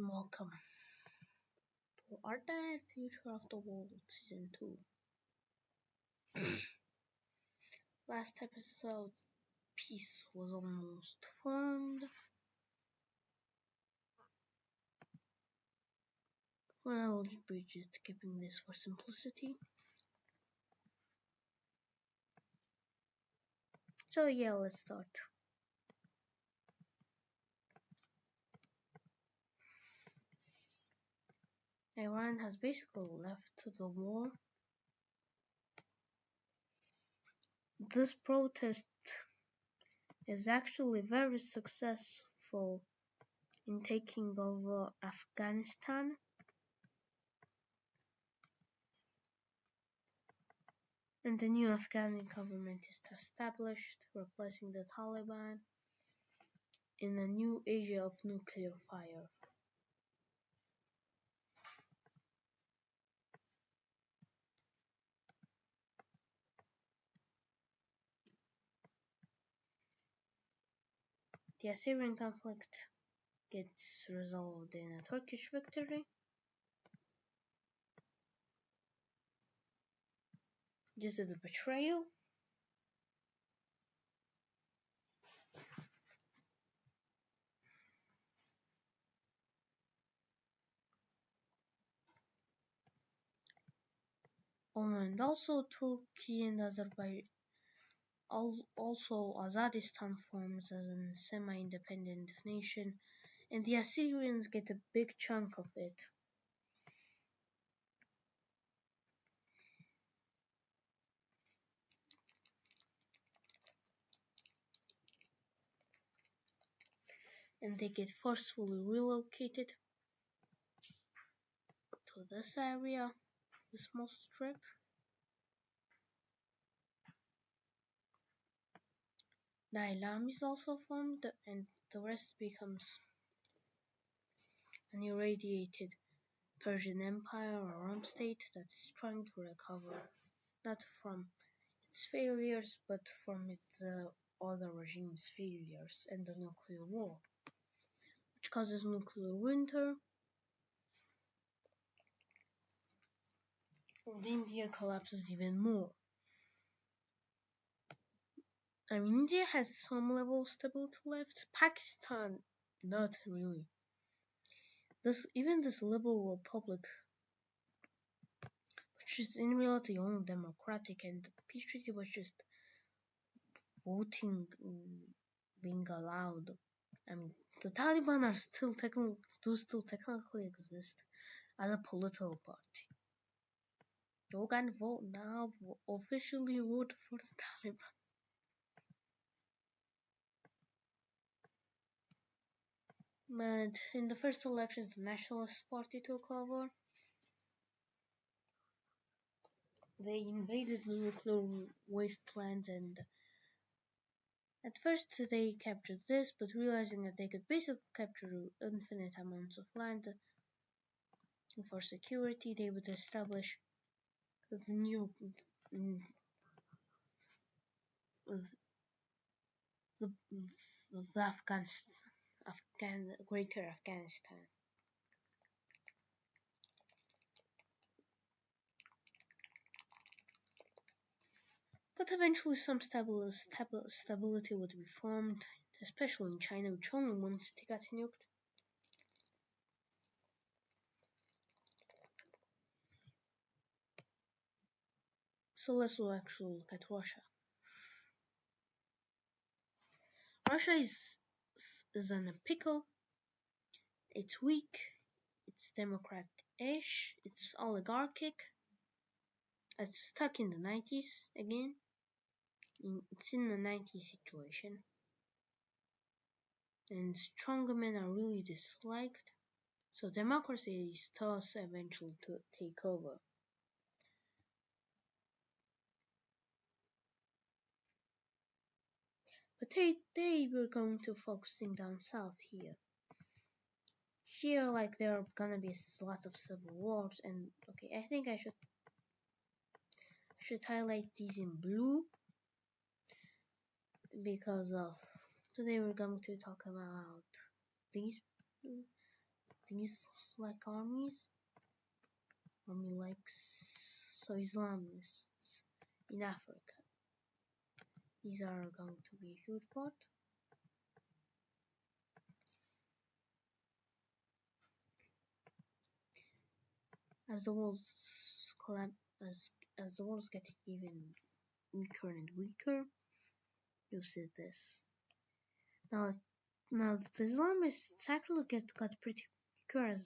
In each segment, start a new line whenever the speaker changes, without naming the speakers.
Welcome to Art Future of the World Season 2. Last episode, peace was almost formed. Well, I will be just keeping this for simplicity. So yeah, let's start. Iran has basically left the war. This protest is actually very successful in taking over Afghanistan. And the new Afghan government is established, replacing the Taliban in a new age of nuclear fire. The Assyrian conflict gets resolved in a Turkish victory. Due to the betrayal. And also Turkey and Azerbaijan. Also Azadistan forms as a semi-independent nation, and the Assyrians get a big chunk of it. And they get forcefully relocated to this area, this small strip. The Ilam is also formed, and the rest becomes an irradiated Persian Empire or Rome state that is trying to recover not from its failures but from its other regime's failures and the nuclear war, which causes nuclear winter. And India collapses even more. India has some level of stability left. Pakistan, not really. Even this liberal republic, which is in reality only democratic, and the peace treaty was just voting being allowed. The Taliban are still technically exist as a political party. You can vote now, officially vote for the Taliban. But in the first elections, the Nationalist Party took over. They invaded the nuclear wastelands, and at first they captured this, but realizing that they could basically capture infinite amounts of land for security, they would establish the new the Greater Afghanistan. But eventually some stability would be formed, especially in China, which only one city got nuked. So let's actually look at Russia. Russia is in a pickle. It's weak. It's democrat-ish. It's oligarchic. It's stuck in the 90s again. It's in the 90s situation. And strongmen are really disliked. So democracy is thus eventually to take over. But they were going to focusing down south here. Here, like, there are gonna be a lot of civil wars, and okay, I think I should highlight these in blue because of today we're going to talk about these these like army like Islamists in Africa. These are going to be a huge part. As the world's as the world's getting even weaker and weaker, you'll see this. Now the Islamists actually got pretty weaker as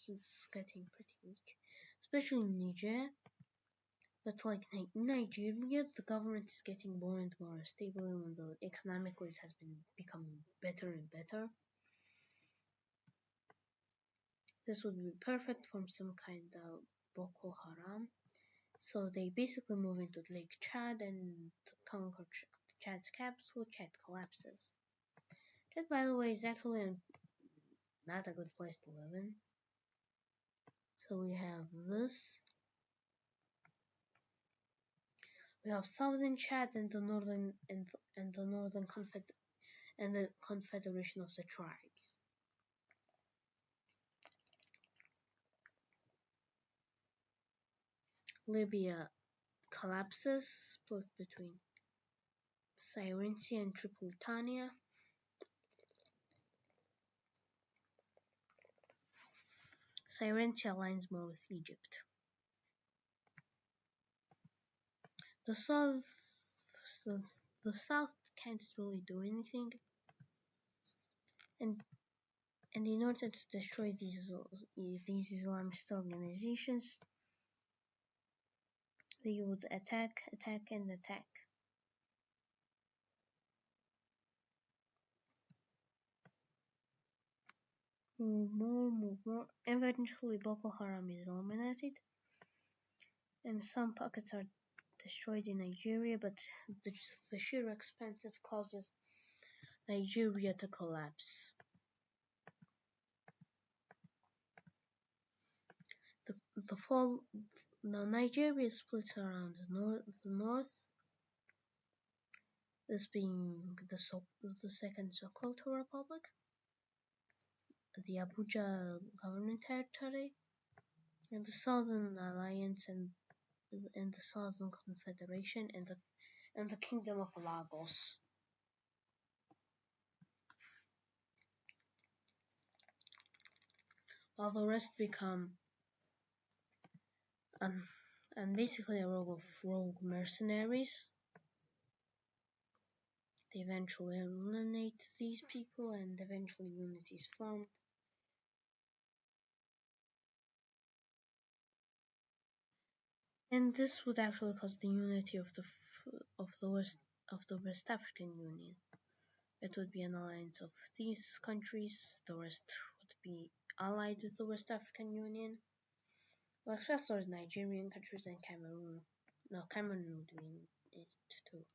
it's getting pretty weak, especially in Niger. But like in Nigeria, the government is getting more and more stable, even though economically it has been becoming better and better. This would be perfect for some kind of Boko Haram. So they basically move into Lake Chad and conquer Chad's capital. Chad collapses. Chad, by the way, is actually not a good place to live in. So we have this. We have southern Chad and the northern Confederation of the Tribes. Libya collapses, split between Cyrentia and Tripolitania. Cyrentia aligns more with Egypt. The South can't really do anything, and in order to destroy these Islamist organizations, they would attack, and attack. Move more. Eventually, Boko Haram is eliminated, and some pockets are destroyed in Nigeria, but the sheer expense causes Nigeria to collapse. The fall. Now Nigeria splits around the north, this being the second Sokoto Republic, the Abuja government territory, and the Southern Alliance and the Southern Confederation and the Kingdom of Lagos. While the rest become and basically a rogue mercenaries. They eventually eliminate these people, and eventually unity is formed. And this would actually cause the unity of the West African Union. It would be an alliance of these countries. The rest would be allied with the West African Union. Well, except for the Nigerian countries and Cameroon. No, Cameroon would be in it too.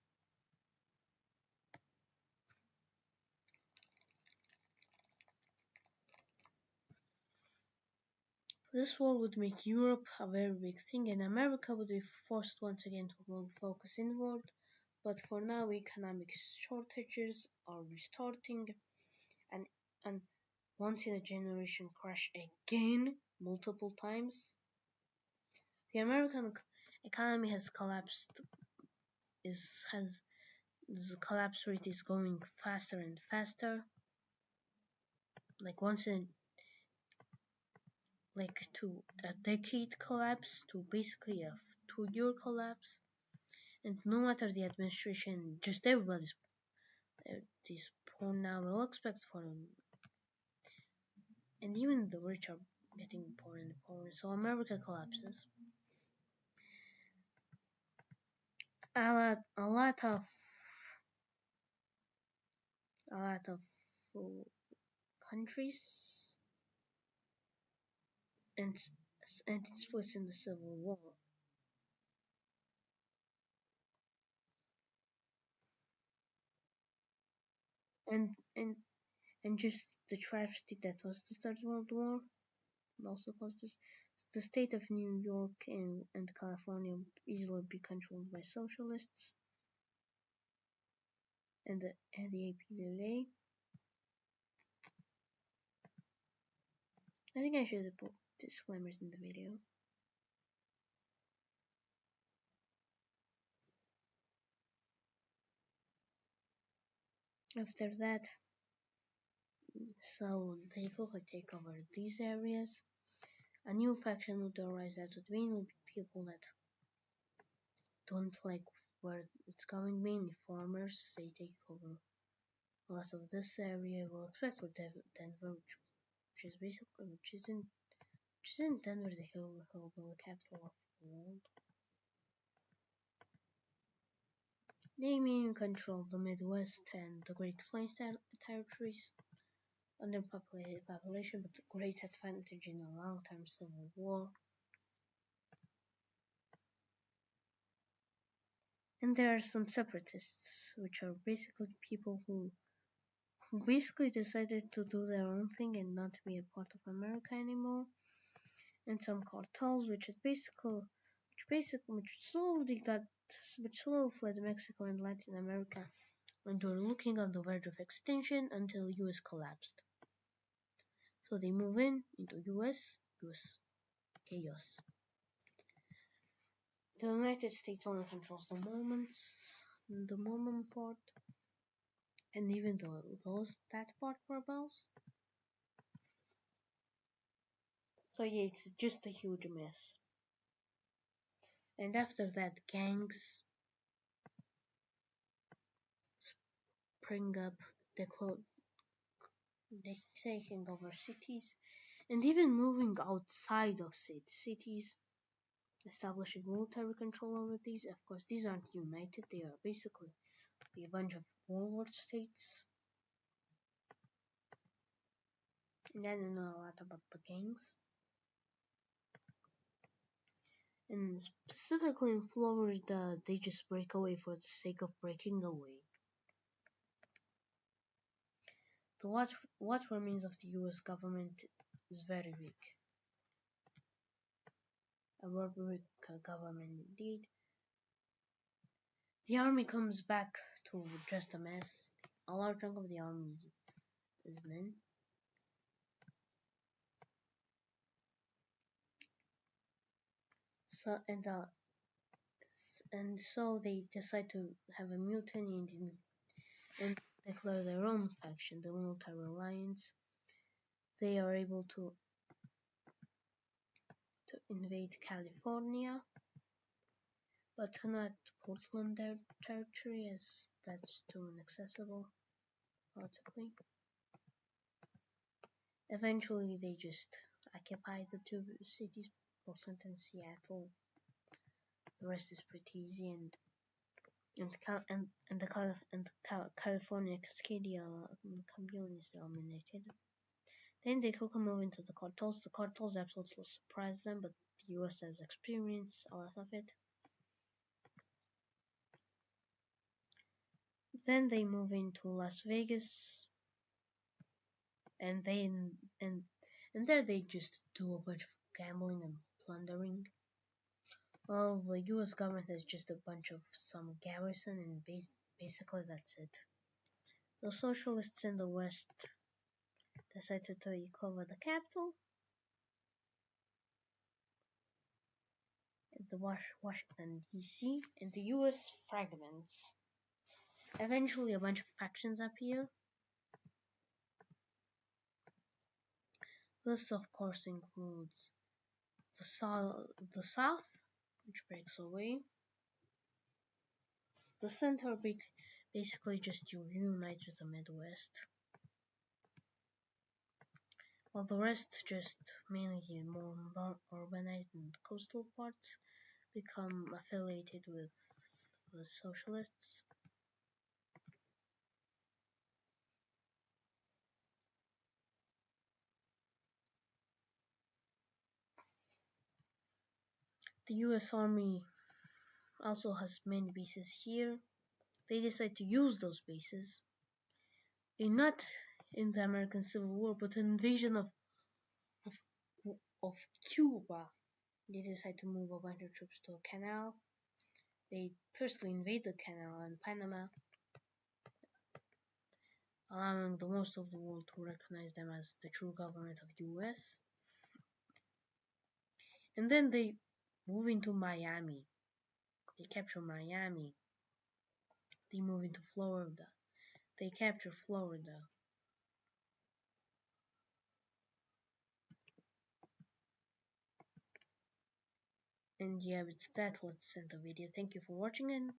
This war would make Europe a very big thing, and America would be forced once again to focus inward. But for now, economic shortages are restarting, and once in a generation crash again multiple times. The American economy has collapsed. The collapse rate is going faster and faster. Like once in to a decade collapse to basically a 2-year collapse, and no matter the administration, just everybody's is poor now. We'll expect for them, and even the rich are getting poorer and poorer. So America collapses. A lot of countries and it splits in the Civil War. And just the tragedy that was the Third World War also caused this. The state of New York and California would easily be controlled by socialists, and the APLA. I think I should put disclaimers in the video. After that, so they could take over these areas. A new faction would arise that would mainly be people that don't like where it's going, mainly farmers. They take over a lot of this area. We'll expect for Denver, which is basically which isn't Denver the capital of the world. They mainly control the Midwest and the Great Plains territories, underpopulated population, but great advantage in a long-term civil war. And there are some separatists, which are basically people who basically decided to do their own thing and not be a part of America anymore. And some cartels, which slowly fled Mexico and Latin America, and were looking on the verge of extinction until US collapsed. So they move into US chaos. The United States only controls the moment part, and even though that part rebels. So yeah, it's just a huge mess. And after that, gangs spring up, they taking over cities, and even moving outside of cities, establishing military control over these. Of course, these aren't united; they are basically a bunch of warlord states. And I don't know a lot about the gangs. And specifically in Florida, they just break away for the sake of breaking away. The what remains of the US government is very weak. A very weak government indeed. The army comes back to just a mess. A large chunk of the army is men. So they decide to have a mutiny and declare their own faction, the Military Alliance. They are able to invade California, but not Portland territory, as that's too inaccessible politically. Eventually, they just occupy the two cities, Portland and Seattle. The rest is pretty easy, and the California Cascadia commune is eliminated. Then they quickly move into the cartels. The cartels absolutely surprise them, but the US has experienced a lot of it. Then they move into Las Vegas, and there they just do a bunch of gambling and plundering. Well, the US government has just a bunch of some garrison, and basically that's it. The socialists in the West decided to take over the capital, the Washington D.C., and the US fragments. Eventually, a bunch of factions appear. This, of course, includes the South, which breaks away. The center basically just unites with the Midwest, while the rest, just mainly the more urbanized and coastal parts, become affiliated with the socialists. The US Army also has many bases here. They decide to use those bases not in the American Civil War, but an invasion of Cuba. They decide to move a bunch of troops to a canal. They firstly invade the canal and Panama, allowing the most of the world to recognize them as the true government of the US. And then they move into Miami. They capture Miami. They move into Florida. They capture Florida. And yeah, it's that. Let's end the video. Thank you for watching and